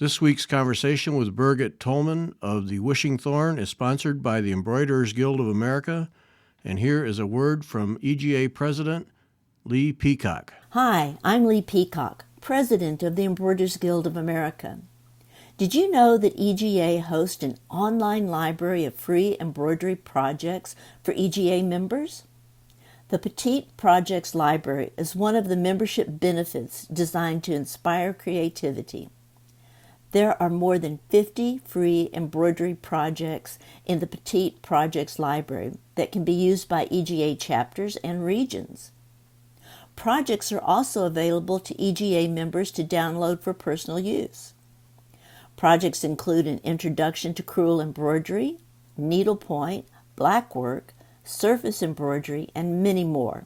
This week's conversation with Birgit Tolman of the Wishing Thorn is sponsored by the Embroiderers Guild of America. And here is a word from EGA President Lee Peacock. Hi, I'm Lee Peacock, President of the Embroiderers Guild of America. Did you know that EGA hosts an online library of free embroidery projects for EGA members? The Petite Projects Library is one of the membership benefits designed to inspire creativity. There are more than 50 free embroidery projects in the Petite Projects Library that can be used by EGA chapters and regions. Projects are also available to EGA members to download for personal use. Projects include an introduction to crewel embroidery, needlepoint, blackwork, surface embroidery, and many more.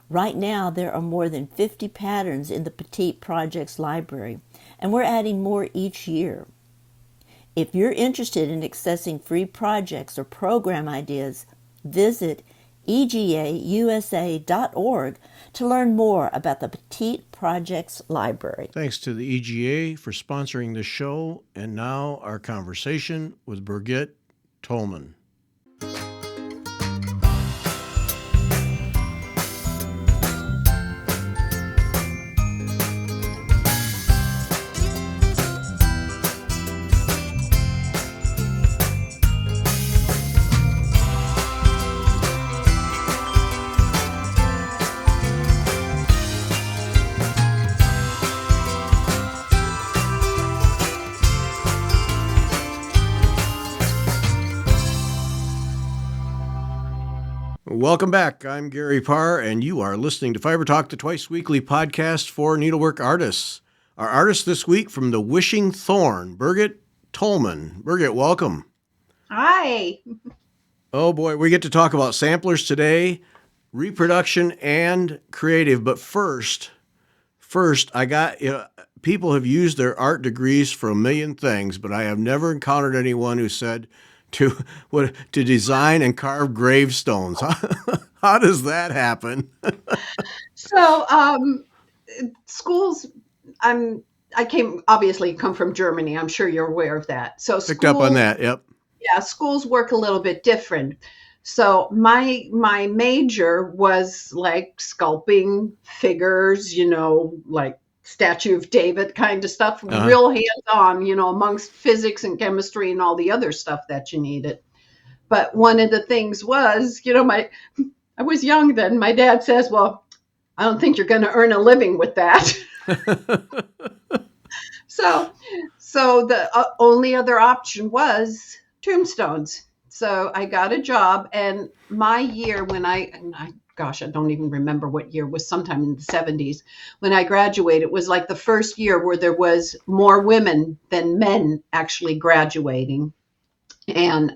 Right now, there are more than 50 patterns in the Petite Projects Library, and we're adding more each year. If you're interested in accessing free projects or program ideas, visit egausa.org to learn more about the Petite Projects Library. Thanks to the EGA for sponsoring this show. And now our conversation with Birgit Tolman. Welcome back. I'm Gary Parr, and you are listening to Fiber Talk, the twice-weekly podcast for needlework artists. Our artist this week from the Wishing Thorn, Birgit Tolman. Birgit, welcome. Hi. Oh boy, we get to talk about samplers today, reproduction and creative. But first, I got, people have used their art degrees for a million things, but I have never encountered anyone who said to design and carve gravestones. How does that happen? So, schools, I come from Germany. I'm sure you're aware of that. So Picked up on that. Yep. Yeah, schools work a little bit different. So my major was like sculpting figures, like Statue of David kind of stuff, real hands-on, amongst physics and chemistry and all the other stuff that you needed. But one of the things was, I was young then. My dad says, well, I don't think you're going to earn a living with that. So the only other option was tombstones. So I got a job, and my year when I don't even remember what year, was sometime in the 70s when I graduated. It was like the first year where there was more women than men actually graduating, and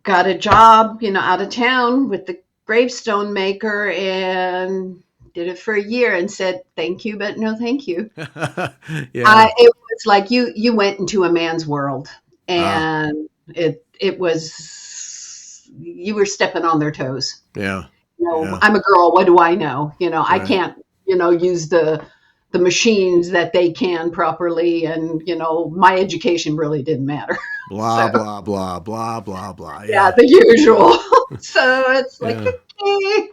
got a job, out of town with the gravestone maker, and did it for a year and said, thank you, but no, thank you. Yeah. It was like you went into a man's world, and it was, you were stepping on their toes. Yeah. Yeah. I'm a girl. What do I know? Right. I can't, use the machines that they can properly. And, my education really didn't matter. Blah, blah, blah, blah, blah, blah. Yeah, the usual. So it's like, okay.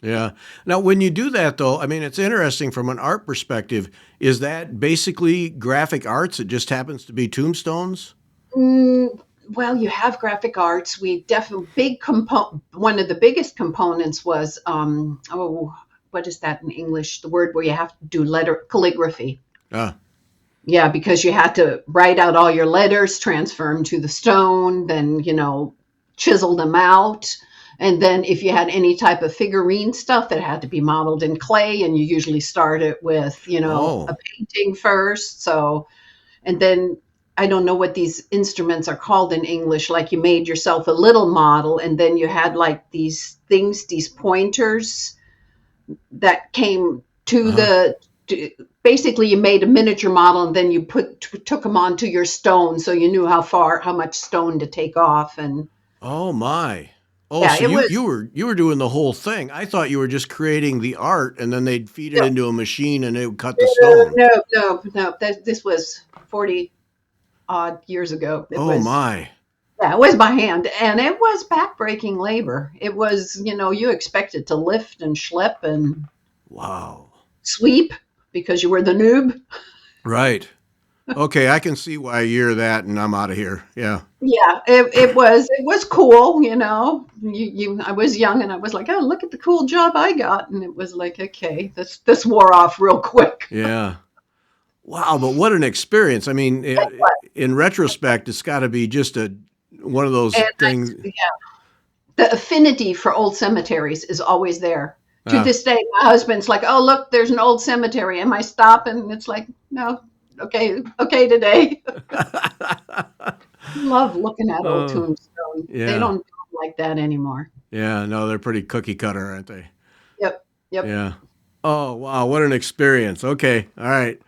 Yeah. Now, when you do that, though, I mean, it's interesting from an art perspective. Is that basically graphic arts? It just happens to be tombstones? Well, you have graphic arts. We definitely one of the biggest components was what is that in English? The word where you have to do calligraphy. Yeah, because you had to write out all your letters, transfer them to the stone, then chisel them out, and then if you had any type of figurine stuff that had to be modeled in clay, and you usually start it with a painting first. So, and then I don't know what these instruments are called in English, like you made yourself a little model, and then you had like these things, these pointers that came to basically you made a miniature model, and then you took them onto your stone, so you knew how much stone to take off. And oh my. Oh, Yeah, so it was. you were doing the whole thing. I thought you were just creating the art, and then they'd feed it No, into a machine, and it would cut the stone. no. This was 40 odd years ago. It Oh was, my! yeah, it was by hand, and it was backbreaking labor. It was, you expected to lift and schlep and Wow! sweep because you were the noob. Right. Okay, I can see why you're that, and I'm out of here. Yeah. Yeah, it was cool. I was young and I was like, oh, look at the cool job I got, and it was like, okay, this wore off real quick. Yeah. Wow, but what an experience. I mean, in retrospect, it's got to be just one of those And things. yeah, the affinity for old cemeteries is always there. To Uh, this day, my husband's like, oh, look, there's an old cemetery. Am I stopping? And it's like, no, okay, today. Love looking at old oh, tombstones. They yeah. don't do them like that anymore. Yeah, no, they're pretty cookie cutter, aren't they? Yep, yep. Yeah. Oh, wow, what an experience. Okay, all right.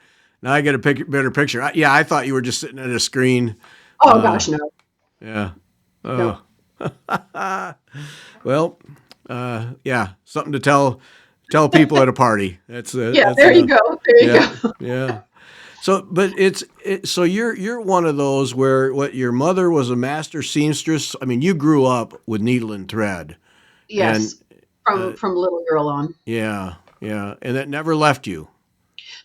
Now I get a better picture. Yeah, I thought you were just sitting at a screen. Oh Uh, gosh, no, yeah. no. Oh. Well, yeah, something to tell people at a party. Yeah, That's there you go. There you yeah, go. yeah. So, but so you're one of those where what your mother was a master seamstress. I mean, you grew up with needle and thread, and Yes, from little girl on. yeah, yeah, and that never left you.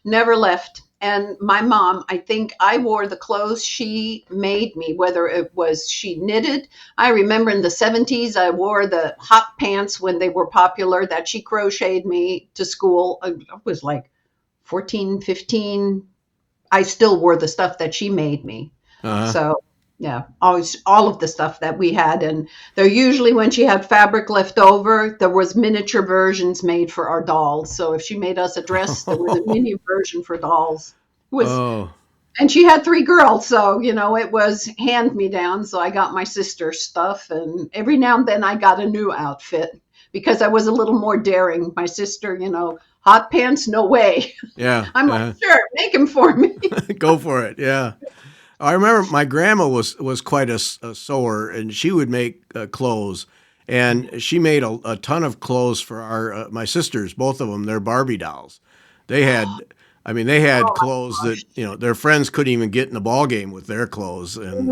Never left. And my mom, I think I wore the clothes she made me, whether it was she knitted. I remember in the 70s, I wore the hot pants when they were popular that she crocheted me to school. I was like 14, 15. I still wore the stuff that she made me. Uh-huh. So, yeah, always all of the stuff that we had. And there usually, when she had fabric left over, there was miniature versions made for our dolls. So if she made us a dress, there was a mini version for dolls. It was, Oh, and she had three girls, so it was hand me down. So I got my sister's stuff, and every now and then I got a new outfit because I was a little more daring. My sister, hot pants, no way. yeah, I'm like, sure, make them for me. go for it. Yeah. I remember my grandma was quite a sewer, and she would make clothes, and she made a ton of clothes for our my sisters, both of them. They're Barbie dolls. They had, I mean, they had Oh my clothes that gosh. their friends couldn't even get in the ball game with their clothes, and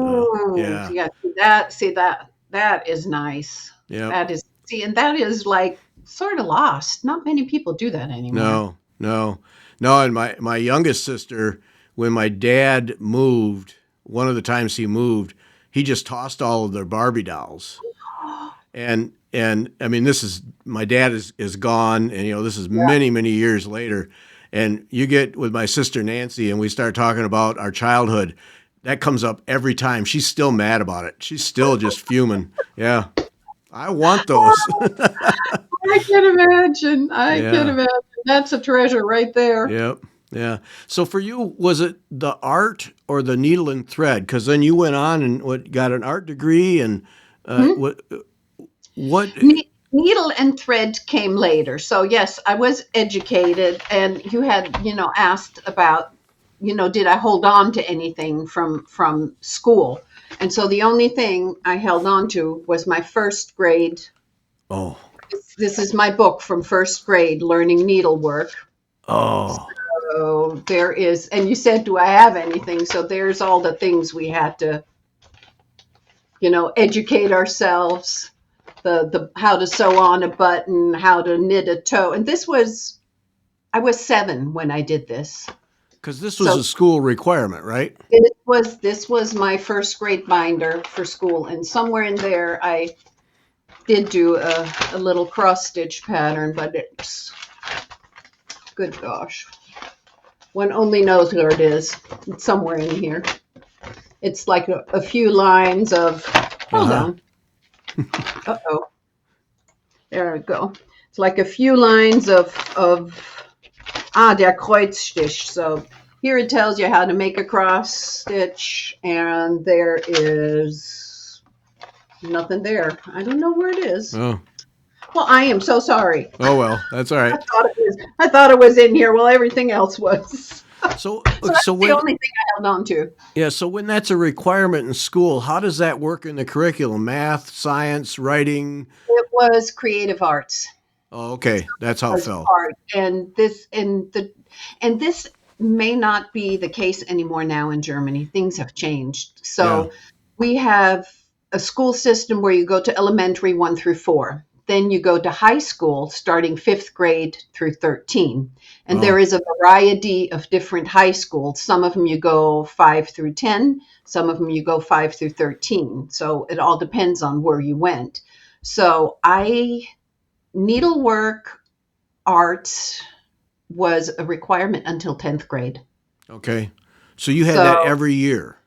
yeah, Yeah, see that is nice. yeah, That is see, and that is like sort of lost. Not many people do that anymore. no, no, no. And my youngest sister, when my dad moved, one of the times he moved, he just tossed all of their Barbie dolls. And I mean, this is my dad is gone, and this is Yeah. many years later, and you get with my sister Nancy, and we start talking about our childhood. That comes up every time. She's still mad about it. She's still just fuming. Yeah, I want those. I can imagine. I can Yeah, imagine. That's a treasure right there. yep, yeah. So for you, was it the art or the needle and thread? Because then you went on and got an art degree, and Hmm? what? Needle and thread came later. So yes, I was educated, and you had, asked about, did I hold on to anything from school? And so the only thing I held on to was my first grade. Oh, This is my book from first grade, learning needlework. oh, So there is, and you said, do I have anything? So there's all the things we had to, educate ourselves, the how to sew on a button, how to knit a toe. And I was 7 when I did this. because this was So a school requirement, right? this was my first grade binder for school, and somewhere in there I did do a little cross stitch pattern, but it's good gosh. One only knows where it is. It's somewhere in here. It's like a few lines of, hold Uh-huh. on. Uh-oh. There we go. It's like a few lines der Kreuzstich. So here it tells you how to make a cross stitch, and there is nothing there. I don't know where it is. Oh, Well, I am so sorry. oh well, that's all right. I thought it was in here. Well, everything else was. So, So so that's the when only thing I held on to. yeah, so when that's a requirement in school, how does that work in the curriculum? Math, science, writing? It was creative arts. Oh, okay, that's how it Was fell. part, and this may not be the case anymore now in Germany. Things have changed. Yeah. So we have a school system where you go to elementary 1 through 4. Then you go to high school starting 5th grade through 13. And there Oh, is a variety of different high schools. Some of them you go 5 through 10, some of them you go 5 through 13. So it all depends on where you went. So needlework art was a requirement until 10th grade. okay. So you had that So every year.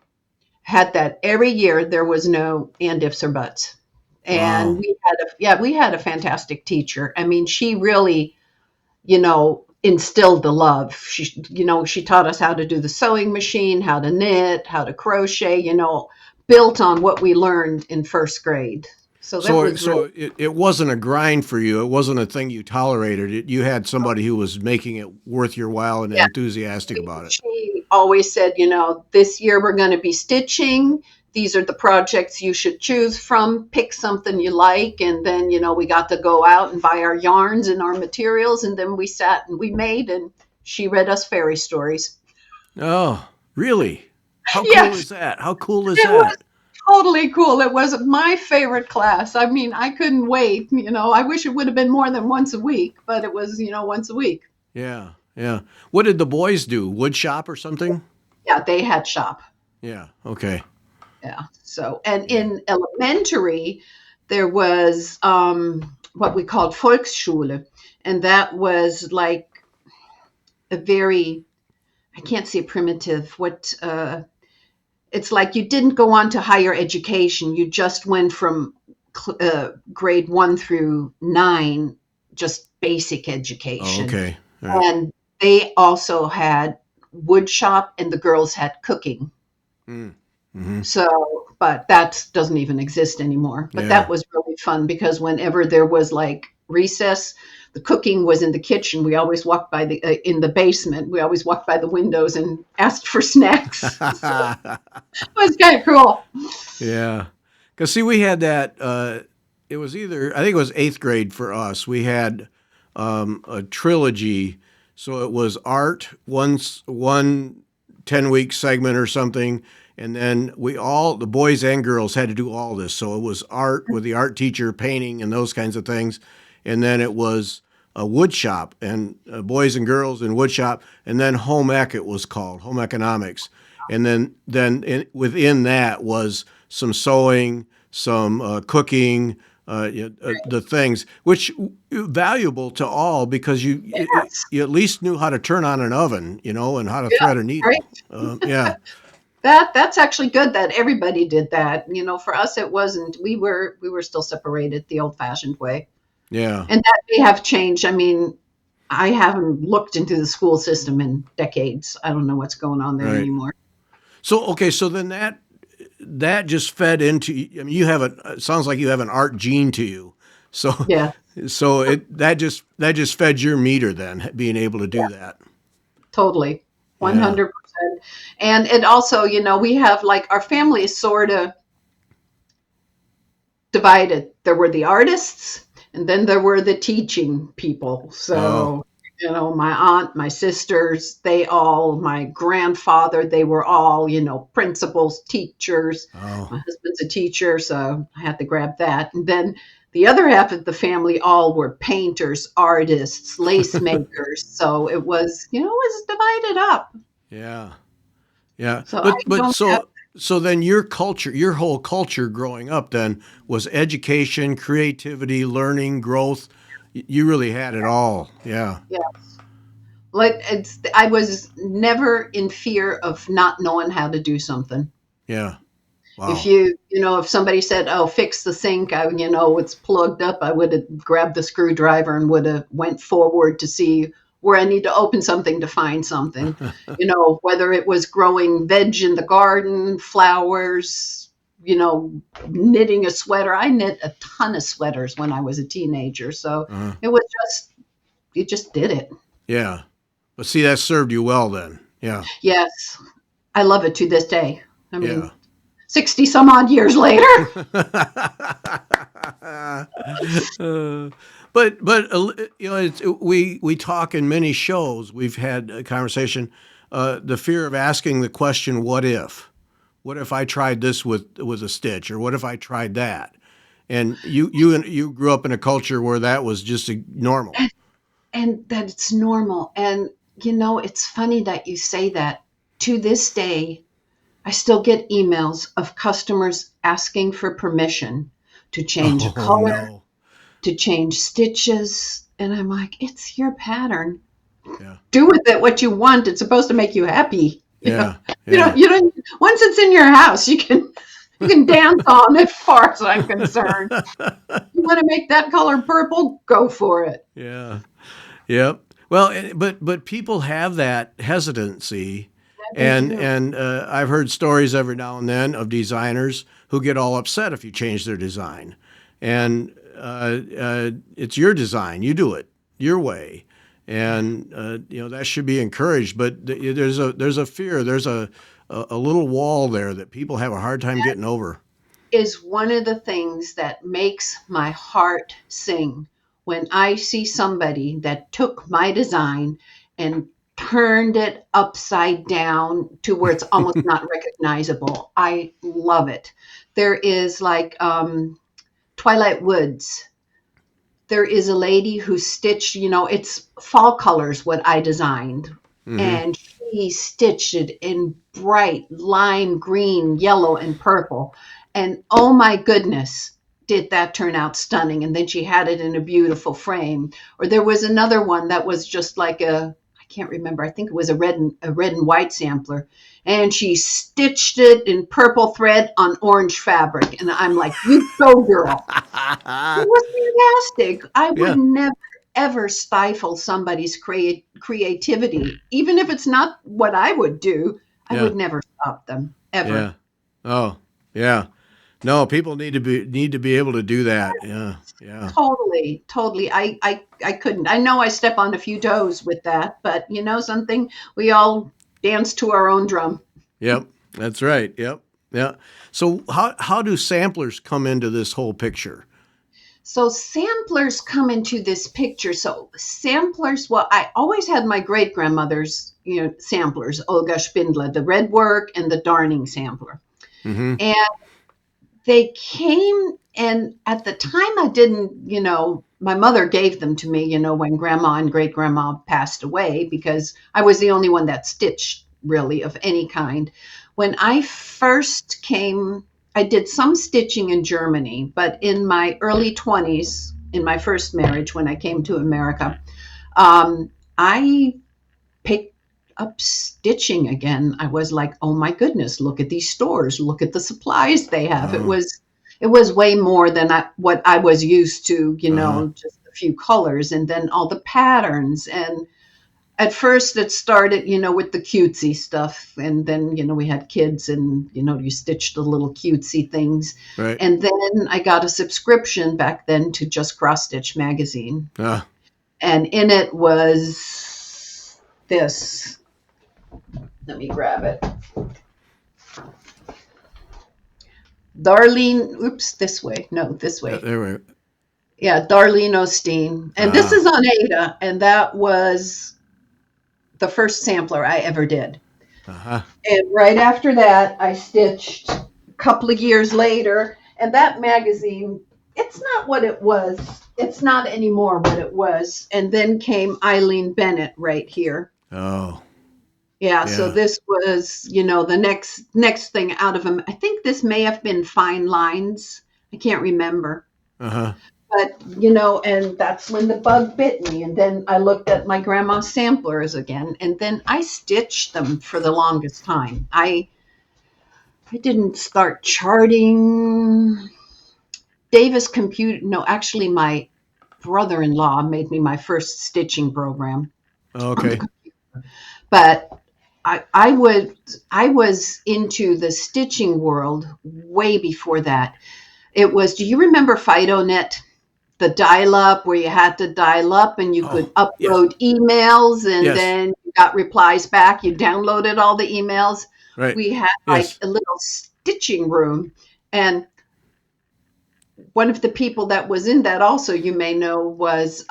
had that every year. There was no and ifs or buts. And Wow. we had a fantastic teacher. I mean, she really, instilled the love. She taught us how to do the sewing machine, how to knit, how to crochet, built on what we learned in 1st grade. So that So, was really, it wasn't a grind for you. It wasn't a thing you tolerated. You had somebody who was making it worth your while and yeah. enthusiastic about it. She always said, this year we're going to be stitching. These are the projects you should choose from. Pick something you like. And then, we got to go out and buy our yarns and our materials. And then we sat and we made, and she read us fairy stories. Oh, really? How cool Yes, is that? How cool is it was that? totally cool. It was my favorite class. I mean, I couldn't wait. I wish it would have been more than once a week, but it was, once a week. Yeah, yeah. What did the boys do? Wood shop or something? Yeah, they had shop. Yeah. Okay. Yeah. So, and Yeah. in elementary, there was what we called Volksschule, and that was like a very, I can't say primitive. It's like you didn't go on to higher education. You just went from grade 1 through 9, just basic Oh, education. okay. All right. And they also had wood shop, and the girls had cooking. Mm. Hmm. So, but that doesn't even exist anymore. But that Yeah. was really fun because whenever there was like recess, the cooking was in the kitchen. We always walked by in the basement. We always walked by the windows and asked for snacks. So it was kind of cool. Yeah. Because see, we had that. It was either I think it was eighth grade for us. We had a trilogy, so it was art one 10-week segment or something, and then the boys and girls had to do all this. So it was art with the art teacher painting and those kinds of things, and then it was a wood shop and boys and girls in wood shop, and then home ec it was called home economics, and within that was some sewing, some cooking, the things which valuable to all because Yes. you at least knew how to turn on an oven, and how to Yeah. thread a Right. needle. Yeah, That's actually good that everybody did that. For us, it wasn't. We were still separated the old-fashioned way, yeah, and that may have changed. I mean, I haven't looked into the school system in decades. I don't know what's going on there right. anymore. So okay, so then that just fed into. I mean, you have it sounds like you have an art gene to you. So Yeah, that just fed your meter then being able to do yeah, that. totally, Yeah. 100%. And it also, we have like our family is sort of divided. There were the artists, and then there were the teaching people. Oh. So, my aunt, my sisters, my grandfather, they were all, principals, teachers. Oh. My husband's a teacher, so I had to grab that. And then the other half of the family all were painters, artists, lace makers. So it was divided up. Yeah. Yeah. So I But don't have, so then your culture, your whole culture growing up then was education, creativity, learning, growth. You really had it all. Yeah. yeah. Like I was never in fear of not knowing how to do something. Yeah. If Wow. if somebody said, "Oh, fix the sink," it's plugged up, I would have grabbed the screwdriver and would have went forward to see where I need to open something to find something. Whether it was growing veg in the garden, flowers, knitting a sweater. I knit a ton of sweaters when I was a teenager, so uh, it was just you just did it. yeah. But see, that served you well then. Yeah. Yes, I love it to this day. I Yeah. mean, 60 some odd years later. We talk in many shows. We've had a conversation. The fear of asking the question, "What if? What if I tried this with a stitch, or what if I tried that?" And you grew up in a culture where that was just normal. And that it's normal. And, it's funny that you say that. To this day, I still get emails of customers asking for permission to change Oh color, no. to change stitches. And I'm like, it's your pattern. Yeah. Do with it what you want. It's supposed to make you happy. Yeah. You know, Yeah. you don't, once it's in your house, you can dance on it, as far as I'm concerned. You want to make that color purple? Go for it. Yeah. Yep. Well, but people have that hesitancy, They do. and I've heard stories every now and then of designers who get all upset if you change their design, and it's your design, you do it your way, and that should be encouraged. But there's a fear, there's a little wall there that people have a hard time getting over. Is one of the things that makes my heart sing when I see somebody that took my design and turned it upside down to where it's almost not recognizable. I love it. There is like Twilight Woods. There is a lady who stitched, it's fall colors, what I designed. Hmm. And she stitched it in bright lime green, yellow, and purple. And oh my goodness, did that turn out stunning. And then she had it in a beautiful frame. Or there was another one that was just like I can't remember, I think it was a red and white sampler. And she stitched it in purple thread on orange fabric. And I'm like, you go, girl. It was fantastic. I would Yeah. never, ever stifle somebody's creativity. Even if it's not what I would do, I Yeah. would never stop them, ever. Yeah. Oh, yeah. No, people need to be able to do that. Yeah. Yeah. Totally, totally. I couldn't. I know I step on a few toes with that, but something, we all dance to our own drum. Yep. That's right. Yep. Yeah. So how do samplers come into this whole picture? So samplers come into this picture. So samplers, well, I always had my great grandmother's, samplers, Olga Spindler, the red work and the darning sampler. Hmm. And they came, and at the time I didn't, my mother gave them to me, when grandma and great grandma passed away, because I was the only one that stitched really of any kind. When I first came, I did some stitching in Germany, but in my early 20s, in my first marriage, when I came to America, I picked up stitching again. I was like, oh my goodness, look at these stores, look at the supplies they have. It Oh. was it was way more than what I was used to, Uh-huh. just a few colors and then all the patterns. And at first it started, with the cutesy stuff. And then, we had kids and, you stitched the little cutesy things. Right. And then I got a subscription back then to Just Cross Stitch magazine. Uh, And in it was this. Let me grab it. Darlene, oops, this way. No, this yeah, way. there we. Yeah, Darlene Osteen. And this Ah. is on Ada, and that was the first sampler I ever did. Uh-huh. And right after that, I stitched a couple of years later, and that magazine, it's not what it was. It's not anymore what it was. And then came Eileen Bennett right here. Oh. Yeah, so Yeah. this was, the next thing out of him. I think this may have been Fine Lines. I can't remember. Uh-huh. But, and that's when the bug bit me. And then I looked at my grandma's samplers again, and then I stitched them for the longest time. I didn't start charting. Davis Computer, no, actually my brother-in-law made me my first stitching program on the Okay. computer. But I was into the stitching world way before that. It was, do you remember FidoNet, the dial up where you had to dial up and you Oh, could yes. upload emails and Yes. then you got replies back. You downloaded all the emails. Right. We had like Yes. a little stitching room. And one of the people that was in that also, you may know, was,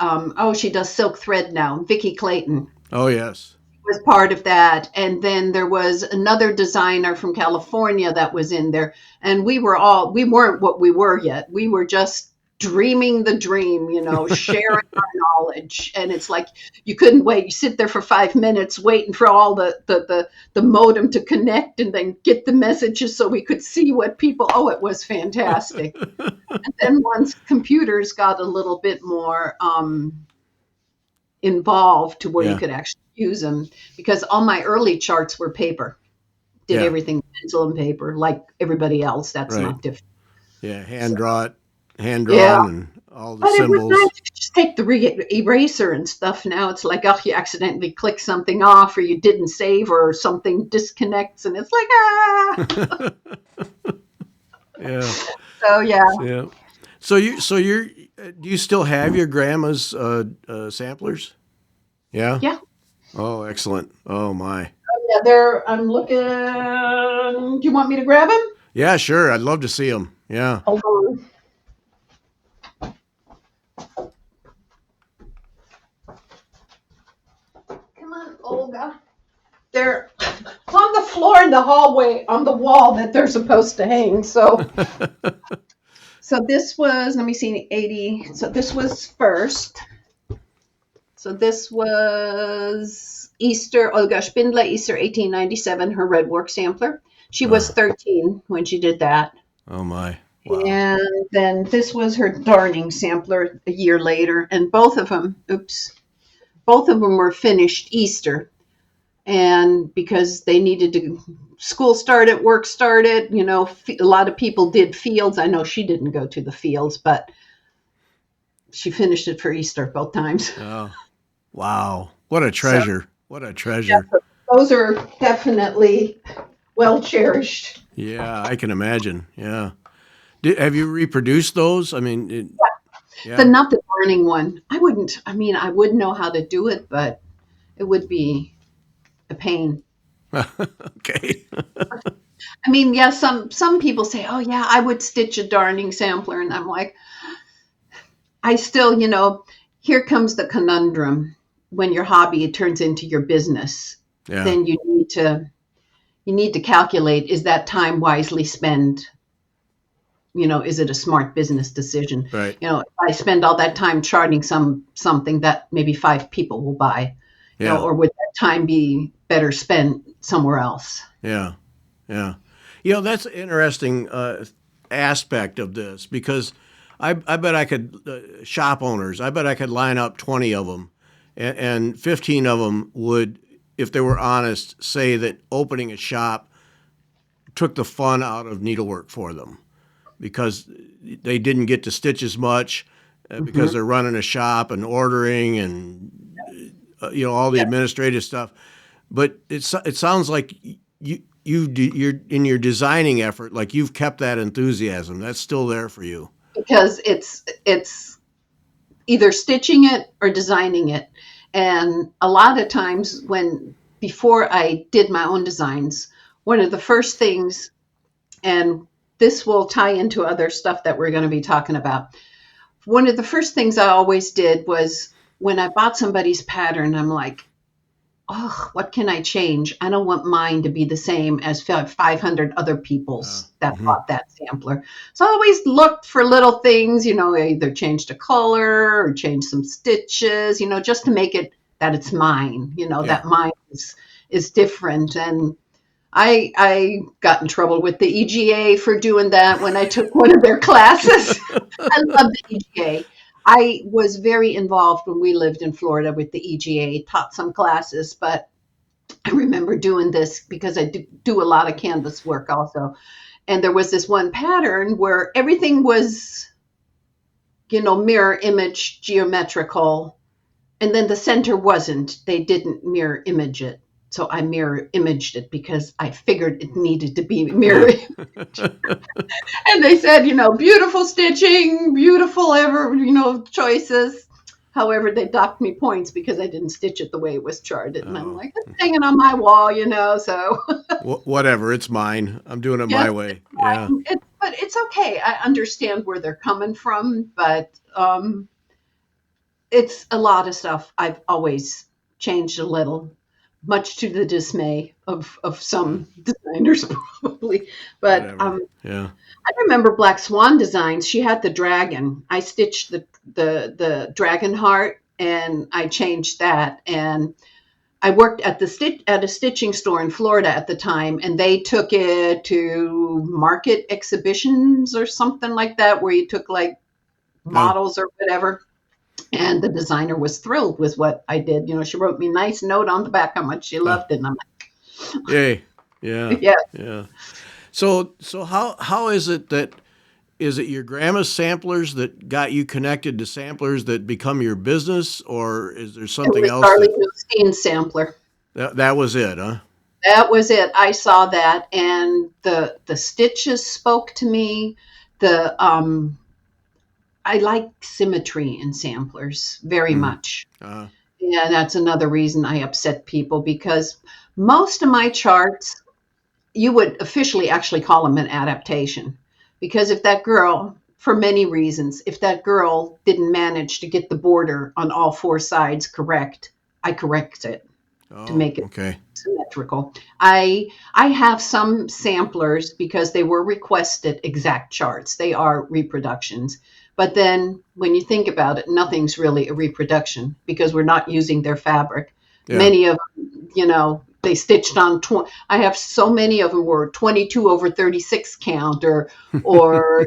she does silk thread now, Vicky Clayton Oh, yes. was part of that. And then there was another designer from California that was in there. And we weren't what we were yet. We were just dreaming the dream, sharing our knowledge. And it's like you couldn't wait. You sit there for 5 minutes waiting for all the modem to connect and then get the messages so we could see what people, it was fantastic. And then once computers got a little bit more involved to where you Yeah. could actually use them, because all my early charts were paper, did Yeah. everything pencil and paper like everybody else. That's Right. not different. Yeah. So, Hand yeah, drawn, and all the but it was symbols. nice to just take the eraser and stuff. Now it's like, you accidentally click something off, or you didn't save, or something disconnects, and it's like, Yeah. so yeah. Yeah. So you're do you still have your grandma's samplers? Yeah. Yeah. Oh, excellent. Oh my. Yeah, I'm looking. Do you want me to grab them? Yeah, sure. I'd love to see them. Yeah. Hold on. Come on, Olga. They're on the floor in the hallway on the wall that they're supposed to hang. So this was, let me see, 80. So this was first. So this was Easter, Olga Spindler, Easter 1897, her red work sampler. She was 13 when she did that. Oh my. Wow. And then this was her darning sampler a year later. And both of them were finished Easter. And because they needed to, school started, work started, a lot of people did fields. I know she didn't go to the fields, but she finished it for Easter both times. Oh. Wow. What a treasure. What a treasure. Yeah, those are definitely well cherished. Yeah, I can imagine. Yeah. Have you reproduced those? I mean, yeah. Not the burning one. I would know how to do it, but it would be a pain. Okay. Yeah, some people say, oh yeah, I would stitch a darning sampler. And I'm like, I still, here comes the conundrum. When your hobby turns into your business, Yeah. then you need to calculate, is that time wisely spent? Is it a smart business decision? Right. If I spend all that time charting something that maybe 5 people will buy, Yeah. or would that time be better spent somewhere else? Yeah. Yeah. That's an interesting aspect of this, because I bet I could, shop owners, I bet I could line up 20 of them, and 15 of them would, if they were honest, say that opening a shop took the fun out of needlework for them, because they didn't get to stitch as much, because they're running a shop and ordering and all the administrative stuff. But it sounds like you're in your designing effort, like you've kept that enthusiasm. That's still there for you. Because it's either stitching it or designing it. And a lot of times before I did my own designs, one of the first things, and this will tie into other stuff that we're going to be talking about. One of the first things I always did was, when I bought somebody's pattern, I'm like, oh, what can I change? I don't want mine to be the same as 500 other people's that bought that sampler. So I always looked for little things, either change the color or change some stitches, just to make it that it's mine, that mine is different. And I got in trouble with the EGA for doing that when I took one of their classes. I love the EGA. I was very involved when we lived in Florida with the EGA, taught some classes, but I remember doing this because I do a lot of canvas work also. And there was this one pattern where everything was, mirror image, geometrical, and then the center wasn't. They didn't mirror image it. So I mirror imaged it because I figured it needed to be mirror image. And they said, beautiful stitching, beautiful choices. However, they docked me points because I didn't stitch it the way it was charted. And I'm Oh, like, it's hanging on my wall, so whatever. It's mine. I'm doing it yes, my it's way. Yeah. fine. But it's okay. I understand where they're coming from, but it's a lot of stuff I've always changed a little, much to the dismay of Yeah. some designers probably. But Whatever. Yeah. I remember Black Swan Designs. She had the dragon. I stitched the dragon heart, and I changed that. And I worked at at a stitching store in Florida at the time, and they took it to market exhibitions or something like that, where you took like Oh, models or whatever. And the designer was thrilled with what I did. She wrote me a nice note on the back how much she oh, loved it. And I'm yay. Yeah. like, yeah. Yeah. So how is it that is it your grandma's samplers that got you connected to samplers that become your business, or is there It something was else Darlene Steen's sampler. that was it, huh? That was it. I saw that, and the stitches spoke to me. The I like symmetry in samplers very Mm. much. Uh, Yeah, that's another reason I upset people because most of my charts, you would officially actually call them an adaptation. Because if that girl, for many reasons, if that girl didn't manage to get the border on all four sides correct, I correct it to oh, make it okay. symmetrical. I have some samplers because they were requested exact charts. They are reproductions. But then when you think about it, nothing's really a reproduction because we're not using their fabric. Yeah. Many of them, they stitched on I have so many of them were 22 over 36 count or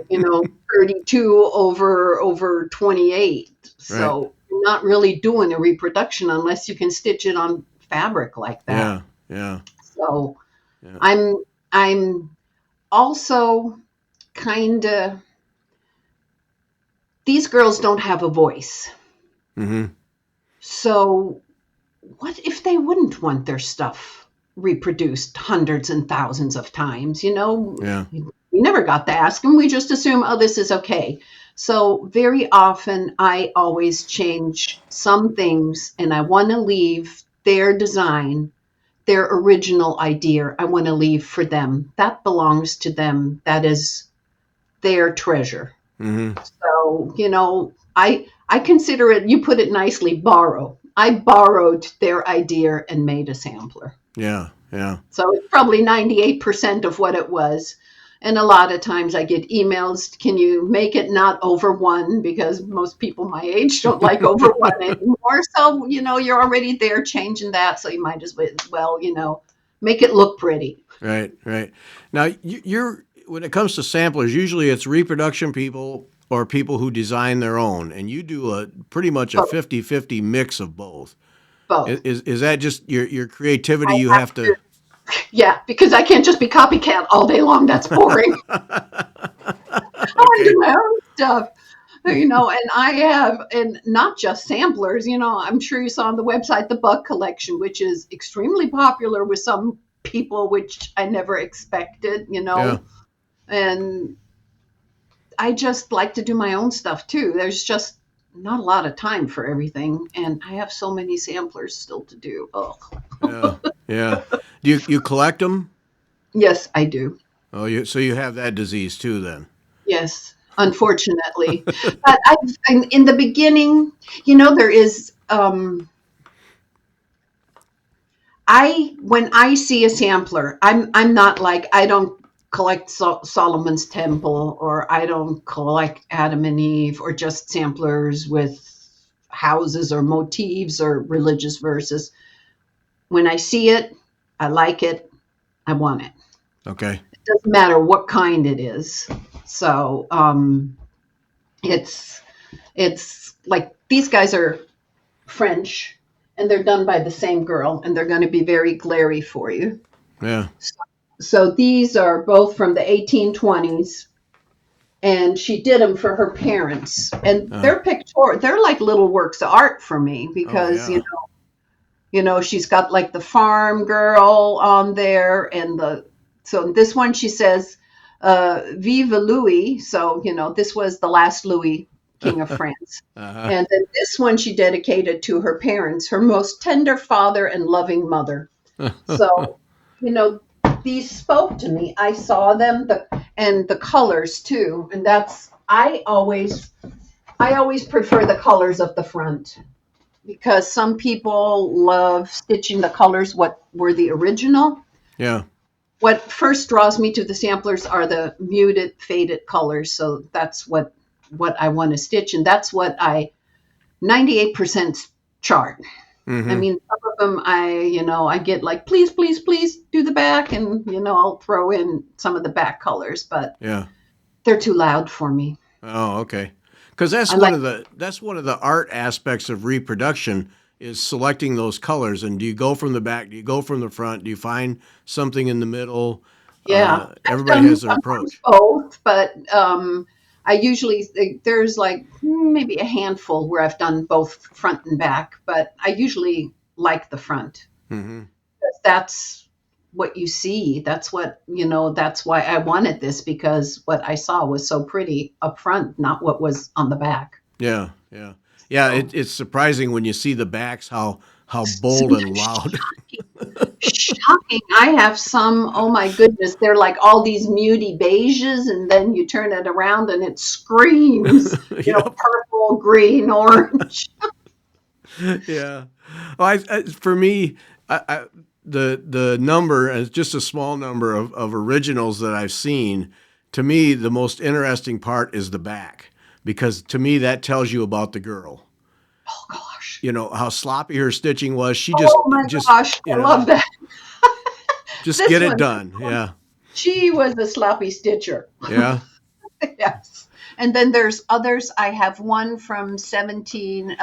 32 over 28. Right. So you're not really doing a reproduction unless you can stitch it on fabric like that. Yeah. Yeah. So Yeah. I'm also kind of, these girls don't have a voice. Mm-hmm. So what if they wouldn't want their stuff reproduced hundreds and thousands of times? Yeah. We never got to ask them. We just assume, oh, this is okay. So very often I always change some things and I want to leave their design, their original idea, I want to leave for them. That belongs to them. That is their treasure. Mm-hmm. So, I consider it, you put it nicely, borrow. I borrowed their idea and made a sampler. Yeah. Yeah. So it's probably 98% of what it was. And a lot of times I get emails, can you make it not over one? Because most people my age don't like over one anymore. So, you're already there changing that. So you might as well, make it look pretty. Right. Right. Now you're when it comes to samplers, usually it's reproduction people or people who design their own, and you do a pretty much a Both. 50-50 mix of both. Both. Is that just your creativity? I You have have to. Yeah, because I can't just be copycat all day long. That's boring. I want to Okay. do my own stuff. And I have, and not just samplers, I'm sure you saw on the website the bug collection, which is extremely popular with some people, which I never expected, Yeah. and I just like to do my own stuff too. There's just not a lot of time for everything, and I have so many samplers still to do. Oh, Yeah. Yeah. Do you collect them? yes, I do. Oh, you have that disease too then. Yes, unfortunately. But in the beginning, there is, when I see a sampler, I'm not like, I don't collect Solomon's Temple, or I don't collect Adam and Eve, or just samplers with houses or motifs or religious verses. When I see it, I like it, I want it. Okay. It doesn't matter what kind it is. So it's it's like these guys are French and they're done by the same girl and they're going to be very glary for you. Yeah. So these are both from the 1820s, and she did them for her parents. And Uh, they're like little works of art for me oh because yeah. she's got like the farm girl on there, and so this one she says, "Vive Louis." So this was the last Louis King of France. Uh-huh. And then this one she dedicated to her parents, her most tender father and loving mother. So, you know, these spoke to me. I saw them, and the colors too. And that's I always prefer the colors of the front because some people love stitching the colors what were the original. Yeah. What first draws me to the samplers are the muted faded colors. So that's what I want to stitch, and that's what I 98% chart. I Mm-hmm. mean, some of them I get like, please, please, please do the back, and I'll throw in some of the back colors, but Yeah. they're too loud for me. Oh, okay. Because that's I one like, of the art aspects of reproduction is selecting those colors. And do you go from the back? Do you go from the front? Do you find something in the middle? yeah, I've Everybody done has their sometimes approach. both, but I usually there's like maybe a handful where I've done both front and back, but I usually like the front. Mm-hmm. That's what you see. That's that's why I wanted this, because what I saw was so pretty up front, not what was on the back. Yeah, yeah, yeah. So It's surprising when you see the backs how bold and sometimes loud. shocking. I have some, oh my goodness, they're like all these muty beiges, and then you turn it around and it screams, Yep. purple, green, orange. Yeah. Well, for me, I the number is just a small number of originals that I've seen. To me, the most interesting part is the back because to me that tells you about the girl. Oh gosh. How sloppy her stitching was. She Oh my just gosh. I love that. just This get it one, done. Yeah. she was the sloppy stitcher. Yeah. Yes. And then there's others. I have one from 17,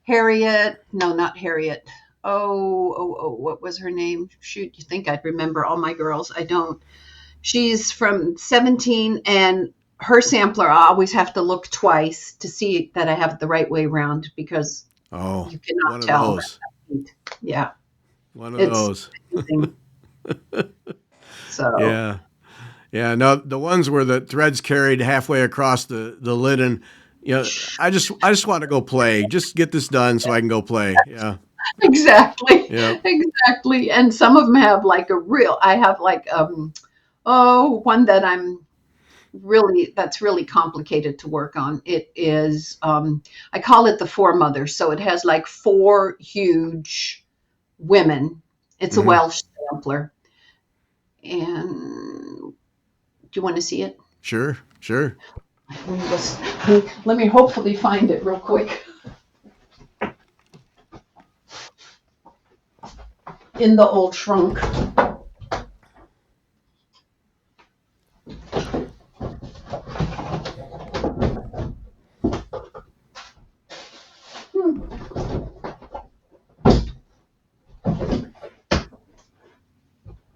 Harriet. No, not Harriet. Oh, what was her name? Shoot, you think I'd remember all my girls. I don't. She's from 17, and her sampler, I always have to look twice to see that I have it the right way around, because Oh, you cannot one of tell. those. Yeah, One of it's those. amazing. So, Yeah. Yeah, no, the ones where the threads carried halfway across the linen, I just want to go play. Just get this done so I can go play. Yeah. exactly, Yep. exactly. And some of them have like I have like, one that that's really complicated to work on. It is, I call it the four mothers. So it has like four huge women. It's a Hmm. Welsh sampler. And do you want to see it? Sure. Sure. Let me hopefully find it real quick in the old trunk.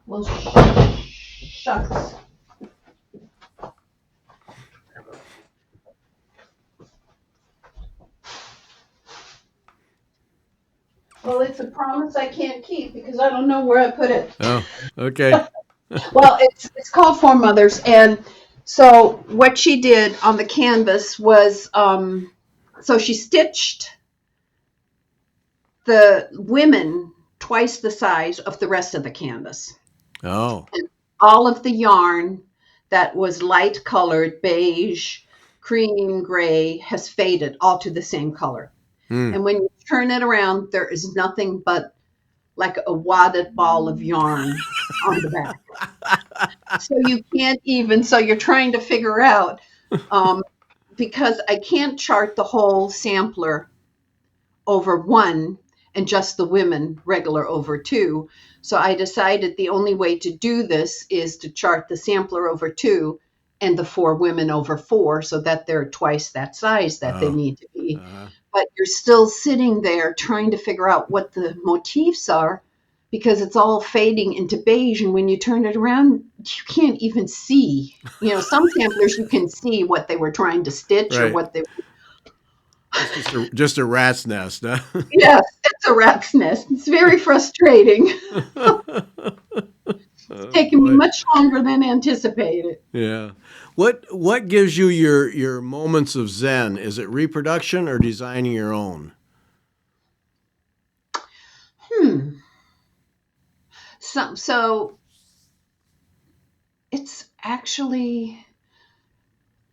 Well, shucks. Well, it's a promise I can't keep because I don't know where I put it. Oh, okay. Well, it's called Four Mothers, and so what she did on the canvas was, so she stitched the women twice the size of the rest of the canvas. Oh. And all of the yarn that was light colored, beige, cream, gray, has faded all to the same color. Hmm. And when you turn it around, there is nothing but like a wadded ball of yarn on the back. So you can't even, so you're trying to figure out, um, because I can't chart the whole sampler over one and just the women regular over two. So I decided the only way to do this is to chart the sampler over two and the four women over four, so that they're twice that size that they Oh. need to be. Uh-huh. But you're still sitting there trying to figure out what the motifs are, because it's all fading into beige. And when you turn it around, you can't even see. Some samplers you can see what they were trying to stitch or Right. what they. It's just a rat's nest. Huh? Yes, it's a rat's nest. It's very frustrating. It's taken me Boy. much longer than anticipated. Yeah. What gives you your moments of zen? Is it reproduction or designing your own? Hmm. So it's actually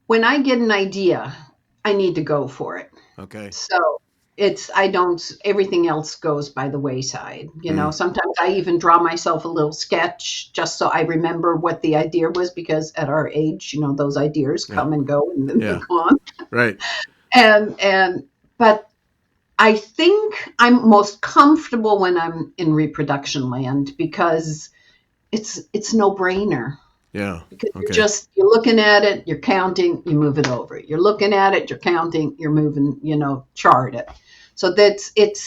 when I get an idea, I need to go for it. Okay. So I don't, everything else goes by the wayside. Mm. Sometimes I even draw myself a little sketch just so I remember what the idea was because at our age, those ideas Yeah. come and go and then they're Yeah. gone. Right. But I think I'm most comfortable when I'm in reproduction land because it's no brainer. Yeah. Because Okay. you're looking at it, you're counting, you move it over. You're looking at it, you're counting, you're moving, chart it. So it's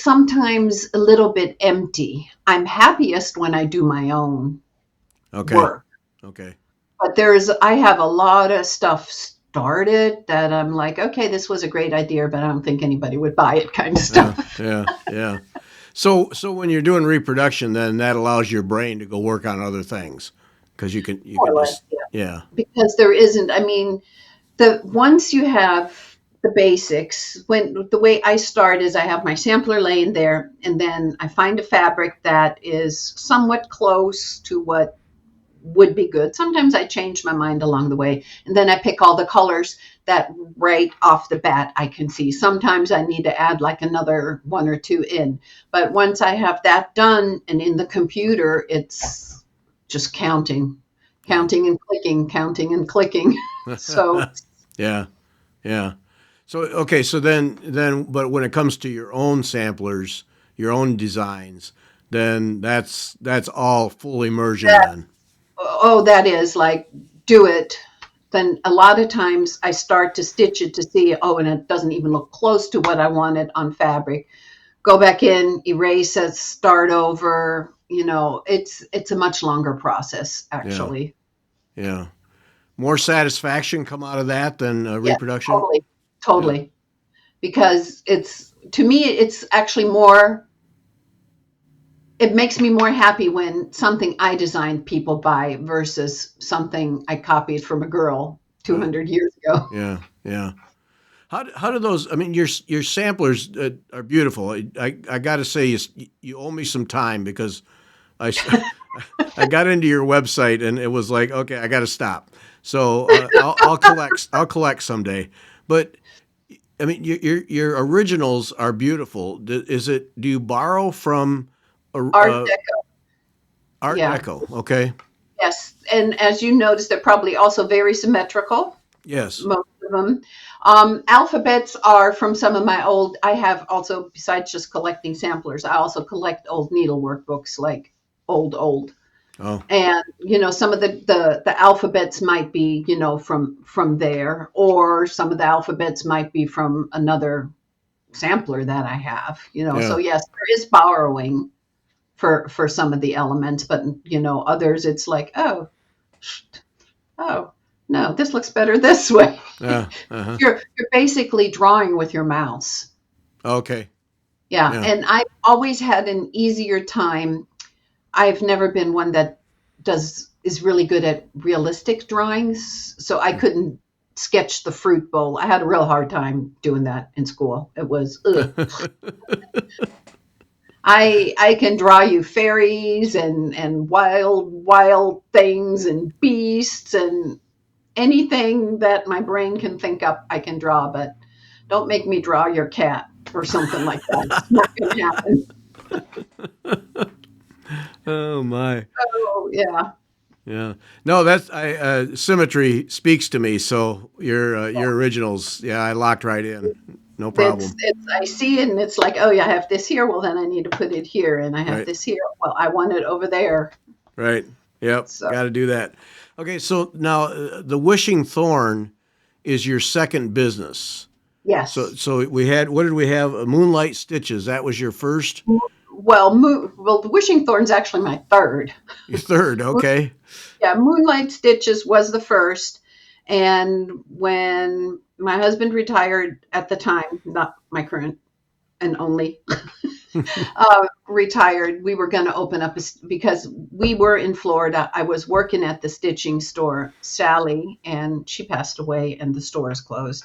sometimes a little bit empty. I'm happiest when I do my own Okay. work. Okay. But I have a lot of stuff started that I'm like, okay, this was a great idea, but I don't think anybody would buy it kind of Yeah. stuff. Yeah. Yeah. So when you're doing reproduction, then that allows your brain to go work on other things because you More can or less, just yeah. yeah. Because there isn't, I mean, once you have the basics, when the way I start is I have my sampler laying there, and then I find a fabric that is somewhat close to what would be good. Sometimes I change my mind along the way, and then I pick all the colors that right off the bat I can see. Sometimes I need to add like another one or two in, but once I have that done and in the computer, it's just Right. counting and clicking, counting and clicking. So Yeah. Yeah. So okay, so then but when it comes to your own samplers, your own designs, then that's all full immersion that, then. oh, that is like, do it. Then a lot of times I start to stitch it to see, oh, and it doesn't even look close to what I wanted on fabric. Go back in, erase it, start over. It's a much longer process Yeah. actually. Yeah. More satisfaction come out of that than Yeah, reproduction. totally, Yeah. totally. Because to me, it's actually more. It makes me more happy when something I designed people buy versus something I copied from a girl Right. 200 years ago. Yeah. Yeah. How do those? I mean, your samplers are beautiful. I got to say, you owe me some time because I s- I got into your website and it was like, okay, I got to stop. So I'll collect. I'll collect someday. But I mean, your originals are beautiful. Do you borrow from Art uh, Deco, Art yeah. Deco? Okay. Yes, and as you notice, they're probably also very symmetrical, Yes. most of them. Alphabets are from some of my old. I have also, besides just collecting samplers, I also collect old needlework books, like old. Oh. And some of the alphabets might be from there, or some of the alphabets might be from another sampler that I have. So Yeah. yes, there is borrowing for some of the elements, but others it's like, oh, no, this looks better this way. Yeah. Uh-huh. You're basically drawing with your mouse. Okay. Yeah, Yeah. and I've always had an easier time. I've never been one that is really good at realistic drawings, so I couldn't sketch the fruit bowl. I had a real hard time doing that in school. It was ugh. I can draw you fairies and wild things and beasts and anything that my brain can think up, I can draw, but don't make me draw your cat or something like that. It's not going to happen. Oh my. Oh, yeah. Yeah. No, that's I symmetry speaks to me. So your originals, yeah, I locked right in. No problem. I see it and it's like, oh, yeah, I have this here. Well, then I need to put it here. And I have Right. this here. Well, I want it over there. Right. Yep. So, Got to do that. Okay. So now the wishing thorn is your second business. So yes. so we had what did we have? Moonlight Stitches. That was your first. Well, the Wishing Thorn's actually my third. Your third. Okay. Yeah, Moonlight Stitches was the first. And when my husband retired at the time, not my current and only, retired, we were going to open up because we were in Florida. I was working at the stitching store, Sally, and she passed away and the store is closed.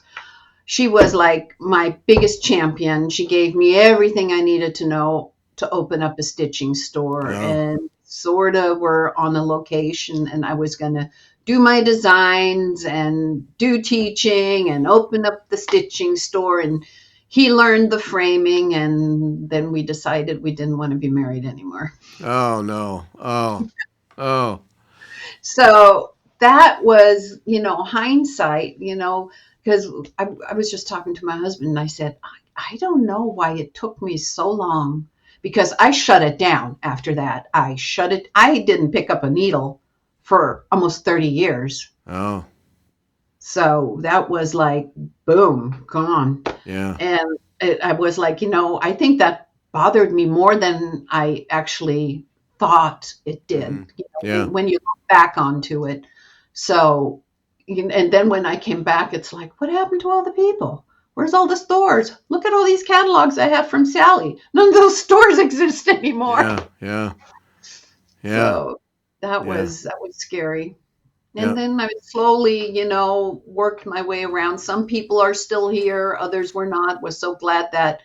She was like my biggest champion. She gave me everything I needed to know to open up a stitching store, Oh, and sort of were on a location, and I was going to do my designs and do teaching and open up the stitching store. And he learned the framing, and then we decided we didn't want to be married anymore. oh no. Oh, So that was, hindsight, because I was just talking to my husband and I said, I don't know why it took me so long, because I shut it down after that. I didn't pick up a needle for almost 30 years. oh, So that was like, boom, gone. yeah. And I was like, I think that bothered me more than I actually thought it Hmm. did, Yeah. when you look back onto it. So, and then when I came back, it's like, what happened to all the people? Where's all the stores? Look at all these catalogs I have from Sally. None of those stores exist anymore. Yeah. Yeah. Yeah. So that Yeah. was scary. Yeah. And then I slowly, worked my way around. Some people are still here, others were not. Was so glad that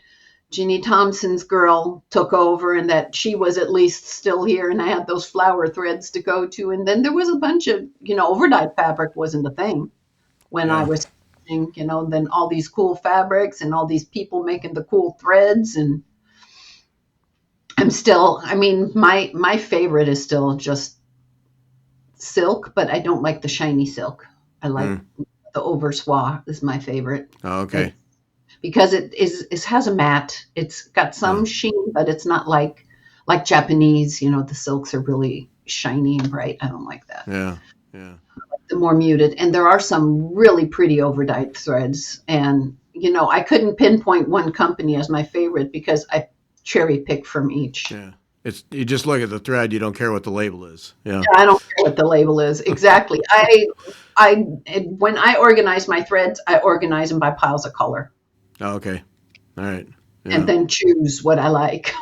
Jeannie Thompson's girl took over and that she was at least still here, and I had those flower threads to go to. And then there was a bunch of, overdyed fabric wasn't a thing when I Yeah. was teaching, then all these cool fabrics and all these people making the cool threads. And I mean, my favorite is still just silk, but I don't like the shiny silk. I like Mm. the overswa is my favorite. Oh, okay. It's because it has a matte. It's got Yeah. some sheen, but it's not like Japanese. The silks are really shiny and bright. I don't like that. Yeah. Yeah. The more muted, and there are some really pretty overdyed threads. And I couldn't pinpoint one company as my favorite because I cherry pick from each. Yeah. It's you just look at the thread. You don't care what the label is. Yeah. I don't care what the label is. Exactly. When I organize my threads, I organize them by piles of color Oh, okay. All right. and Yeah. then choose what I like.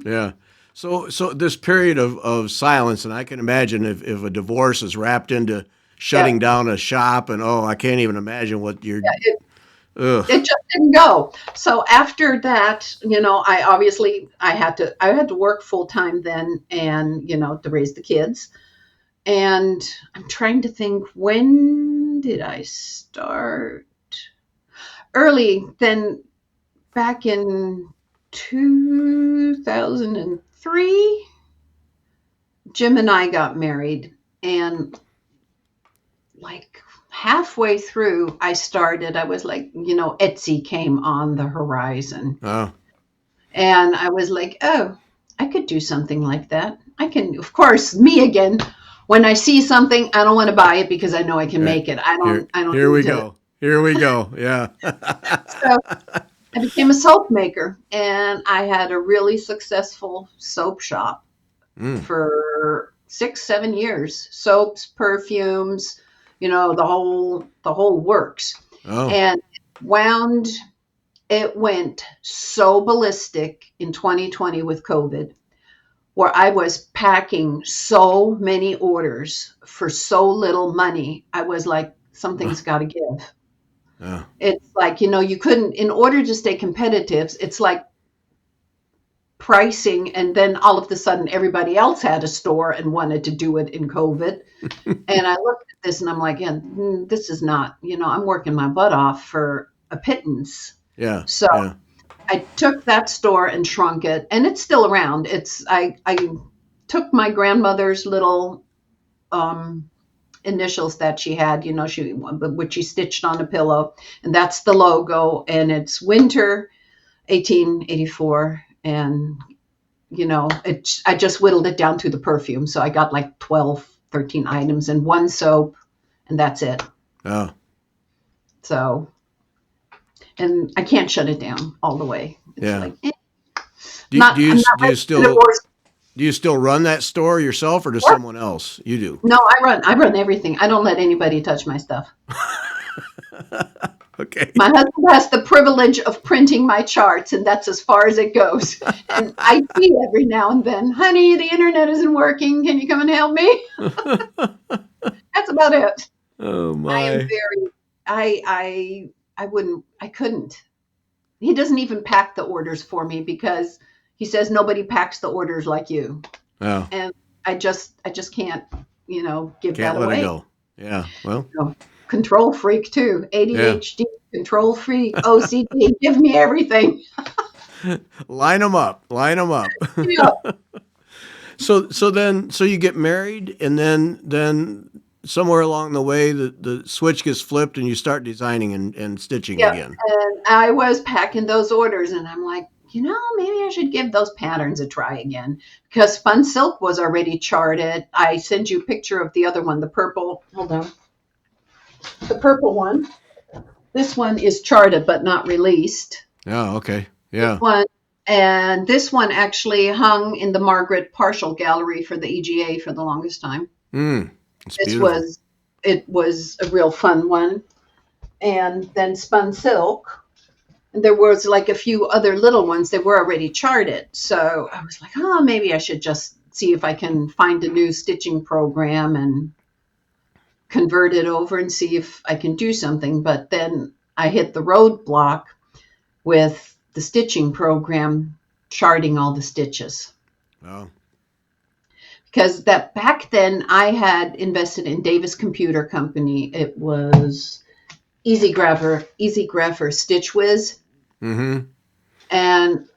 Yeah. So this period of silence, and I can imagine if a divorce is wrapped into Yeah. shutting down a shop, and I can't even imagine what you're. It, Ugh. it just didn't go. So after that, I had to work full time then, and to raise the kids. And I'm trying to think, when did I start? Early, then back in 2003, Jim and I got married. And like halfway through, I was like, Etsy came on the horizon. Oh. And I was like, oh, I could do something like that. I can, of course, me again. When I see something, I don't want to buy it because I know I can Right. make it. I Here. don't. I don't Here we need to. go. Here we go. Yeah. So I became a soap maker, and I had a really successful soap shop Mm. for 6, 7 years. Soaps, perfumes, the whole works. Oh. And wound. It went so ballistic in 2020 with COVID, where I was packing so many orders for so little money. I was like, something's got to give. Oh. It's like, you couldn't, in order to stay competitive, it's like pricing. And then all of a sudden, everybody else had a store and wanted to do it in COVID. And I looked at this and I'm like, yeah, this is not, I'm working my butt off for a pittance. Yeah. So Yeah. I took that store and shrunk it, and it's still around. I took my grandmother's little initials that she had, which she stitched on a pillow, and that's the logo. And it's Winter 1884, and I just whittled it down to the perfume. So I got like 12, 13 items and one soap, and that's it. Oh. So, and I can't shut it down all the way. It's Yeah. like, Do I'm not you ready for still divorce. do you still run that store yourself, or does someone else? You do. No, I run everything. I don't let anybody touch my stuff. Okay. My husband has the privilege of printing my charts, and that's as far as it goes. And I see every now and then, honey, the internet isn't working. Can you come and help me? That's about it. Oh I am my. very, I couldn't. He doesn't even pack the orders for me because he says nobody packs the orders like you. Oh, And I just can't, give can't that let it away. go. Yeah. Well, So, control freak too. yeah. ADHD, control freak, OCD, give me everything. Line them up. Line them up. Yeah. So you get married, and then somewhere along the way, the switch gets flipped, and you start designing and stitching Yeah. again. And I was packing those orders and I'm like, maybe I should give those patterns a try again because Fun Silk was already charted. I send you a picture of the other one, the purple. Hold on. The purple one. This one is charted but not released. Yeah. Okay. This Yeah. one and this one actually hung in the Margaret Partial Gallery for the EGA for the longest time. It's This beautiful. was it was a real fun one. And then Spun Silk. And there was like a few other little ones that were already charted. So I was like, oh, maybe I should just see if I can find a new stitching program and convert it over and see if I can do something. But then I hit the roadblock with the stitching program charting all the stitches. Oh. Because that back then I had invested in Davis Computer Company. It was Easy Grapher Stitch Whiz. Mm-hmm. And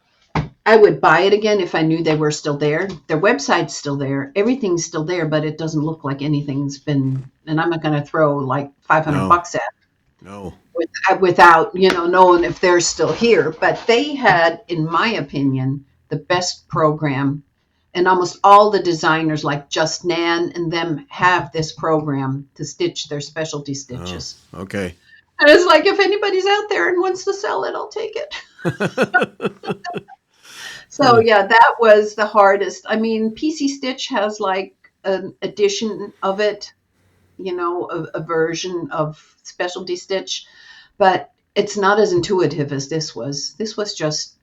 I would buy it again if I knew they were still there. Their website's still there. Everything's still there, but it doesn't look like anything's been, and I'm not going to throw like 500 No. bucks at No. it without, knowing if they're still here. But they had, in my opinion, the best program. And almost all the designers like Just Nan and them have this program to stitch their specialty stitches. Oh. Okay. And it's like, if anybody's out there and wants to sell it, I'll take it. So yeah, that was the hardest. I mean, PC Stitch has like an edition of it, a version of Specialty Stitch, but it's not as intuitive as this was. This was just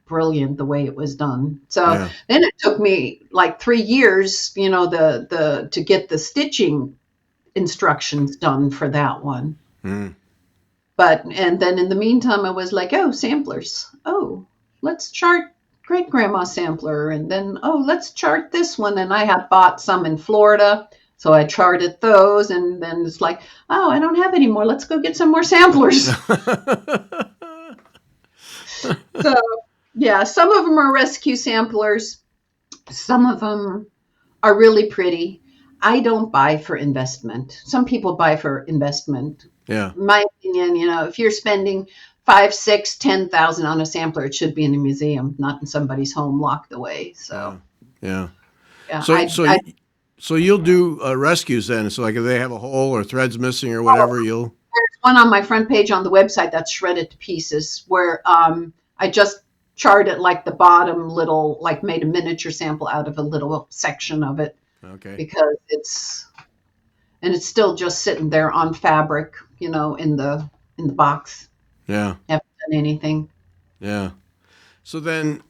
brilliant the way it was done. So Yeah. then it took me like 3 years, to get the stitching instructions done for that one. Mm. And then in the meantime, I was like, oh, samplers. Oh, let's chart great grandma sampler. And then, oh, let's chart this one. And I had bought some in Florida. So I charted those. And then it's like, oh, I don't have any more. Let's go get some more samplers. So, yeah, some of them are rescue samplers. Some of them are really pretty. I don't buy for investment. Some people buy for investment. Yeah. In my opinion, if you're spending 5, 6, 10,000 on a sampler, it should be in a museum, not in somebody's home locked away. So, Yeah. yeah, So you'll do rescues then. So like if they have a hole or threads missing or whatever, you'll. there's one on my front page on the website that's shredded to pieces where I just charted like the bottom little, like made a miniature sample out of a little section of it Okay. because it's still just sitting there on fabric, in the box. Yeah. Haven't done anything. Yeah. So then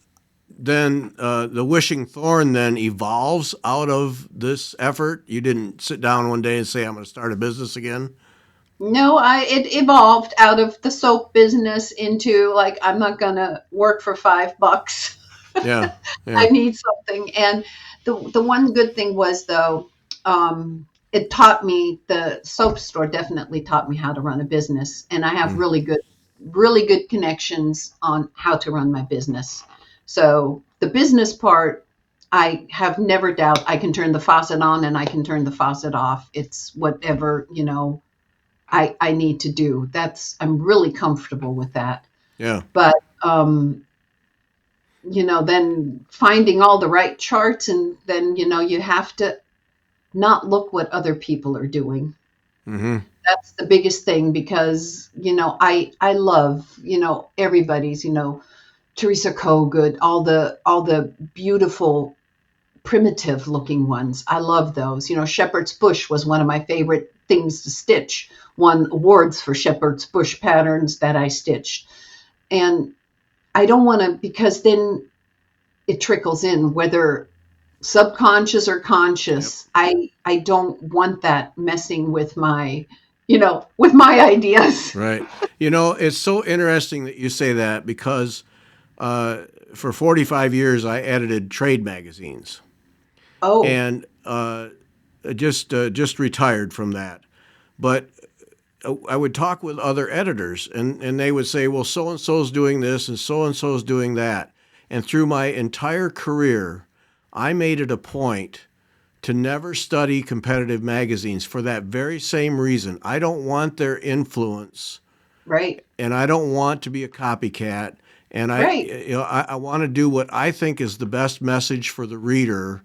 the Wishing Thorn then evolves out of this effort. You didn't sit down one day and say, I'm going to start a business again. No, it evolved out of the soap business into like, I'm not going to work for $5. Yeah. I need something. And the one good thing was though, it taught me, the soap store definitely taught me how to run a business. And I have really good connections on how to run my business. So the business part, I have never doubt I can turn the faucet on and I can turn the faucet off. It's whatever, I need to do. I'm really comfortable with that. Yeah. But, then finding all the right charts and then, you have to not look what other people are doing. Mm-hmm. That's the biggest thing because, I love, everybody's, Teresa Kogut, all the beautiful primitive looking ones. I love those. Shepherd's Bush was one of my favorite things to stitch, won awards for shepherd's bush patterns that I stitched. And I don't want to, because then it trickles in, whether subconscious or conscious. I don't want that messing with my, with my ideas. Right. It's so interesting that you say that because for 45 years I edited trade magazines, Oh, and just retired from that. But I would talk with other editors, and they would say, well, so and so's doing this and so's doing that. And through my entire career, I made it a point to never study competitive magazines for that very same reason. I don't want their influence, right, and I don't want to be a copycat. And right. I want to do what I think is the best message for the reader,